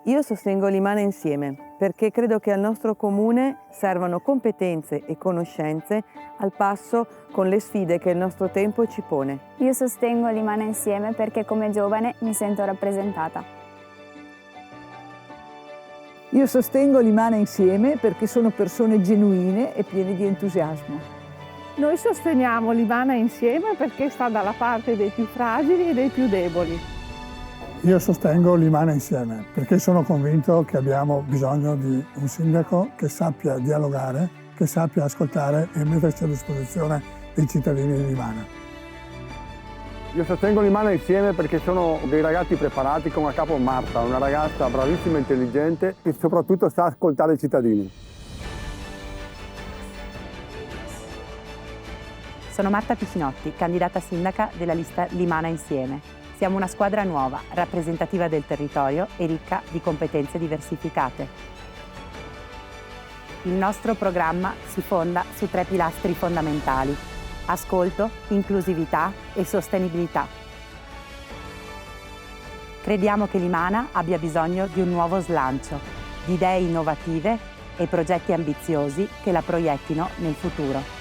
Io sostengo l'Imana Insieme perché credo che al nostro comune servano competenze e conoscenze al passo con le sfide che il nostro tempo ci pone. Io sostengo l'Imana Insieme perché come giovane mi sento rappresentata. Io sostengo l'Imana Insieme perché sono persone genuine e piene di entusiasmo. Noi sosteniamo l'Imana Insieme perché sta dalla parte dei più fragili e dei più deboli. Io sostengo l'Imana Insieme perché sono convinto che abbiamo bisogno di un sindaco che sappia dialogare, che sappia ascoltare e mettersi a disposizione dei cittadini di Limana. Io sostengo l'Imana Insieme perché sono dei ragazzi preparati con a capo Marta, una ragazza bravissima e intelligente che soprattutto sa ascoltare i cittadini. Sono Marta Piccinotti, candidata sindaca della lista Limana Insieme. Siamo una squadra nuova, rappresentativa del territorio e ricca di competenze diversificate. Il nostro programma si fonda su 3 pilastri fondamentali: ascolto, inclusività e sostenibilità. Crediamo che Limana abbia bisogno di un nuovo slancio, di idee innovative e progetti ambiziosi che la proiettino nel futuro.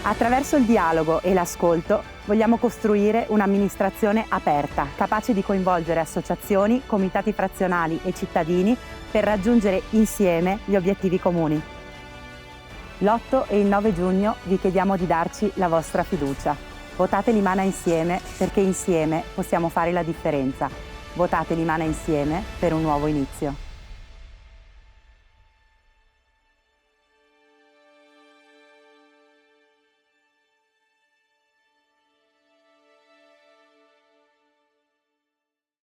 Attraverso il dialogo e l'ascolto vogliamo costruire un'amministrazione aperta, capace di coinvolgere associazioni, comitati frazionali e cittadini per raggiungere insieme gli obiettivi comuni. L'8 e il 9 giugno vi chiediamo di darci la vostra fiducia. Votate Limana Insieme perché insieme possiamo fare la differenza. Votate Limana Insieme per un nuovo inizio.